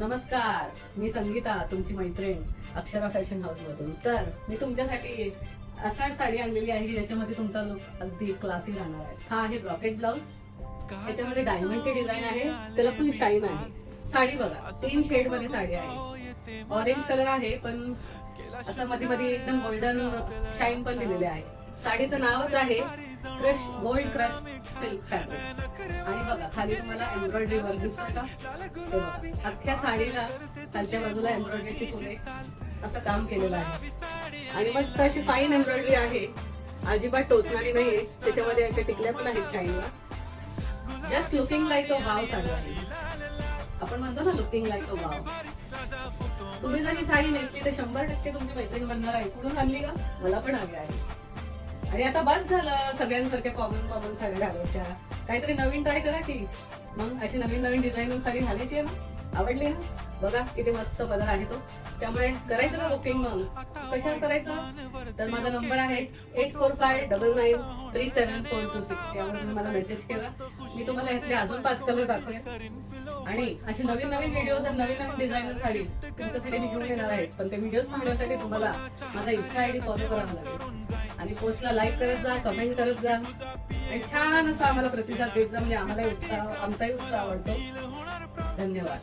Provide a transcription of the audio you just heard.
नमस्कार, मी संगीता, तुमची मैत्रीण अक्षरा फॅशन हाऊस मधून. तर मी तुमच्यासाठी असाड साडी आणलेली आहे ज्याच्यामध्ये तुमचा लुक अगदी क्लासी राहणार आहे. हा आहे ब्रॉकेट ब्लाउज, त्याच्यामध्ये डायमंडची डिझाईन आहे, त्याला फुल शाईन आहे. साडी बघा, 3 शेड मध्ये साडी आहे. ऑरेंज कलर आहे पण असं मध्ये मध्ये एकदम गोल्डन शाईन पण दिलेले आहे. साडीचं नावच आहे crush gold crush silk fabric. आणि बघा खाली तुम्हाला एम्ब्रॉयडरी वर्क दिसतं का? ते बघा, अख्ख्या साडीला खालच्या बाजूला एम्ब्रॉयडरीची फुले असं काम केलेलं आहे. आणि मस्त अशी फाईन एम्ब्रॉयडरी आहे, अजिबात टोचणारी नाहीये. त्याच्यामध्ये अशा टिकल्या पण आहेत शाईनला. Just looking like a wow sari आहे. आपण म्हणतो ना लुकिंग लाईक अ वाव. तुम्ही जर ही साडी नेसली तर 100% तुमची मैत्रीण बनणार आहे. कुठून आणली का? मला पण हवी आहे. आणि आता बस झालं सगळ्यांसारख्या कॉमन साड्या घालायच्या. काहीतरी नवीन ट्राय करा की. मग अशी नवीन डिझाईन साडी घालायची आहे ना. आवडली ना? बघा किती मस्त पदर आहे तो. त्यामुळे करायचं ना बुकिंग. मग कशावर करायचं? तर माझा नंबर आहे 8459937426. यावर तुम्ही मला मेसेज केला. मी तुम्हाला यातले अजून 5 कलर दाखवेन. आणि अशी नवीन व्हिडिओज आणि नवीन डिझाईनर साडी तुमच्यासाठी मी घेऊन येणार आहे. पण ते व्हिडिओज पाहण्यासाठी तुम्हाला माझा इन्स्टा आयडी फॉलो करावा लागेल. आणि पोस्टला लाईक करत जा, कमेंट करत जा आणि छान असा आम्हाला प्रतिसाद देत जा. म्हणजे आम्हालाही उत्साह, आमचाही उत्साह वाढतो. धन्यवाद.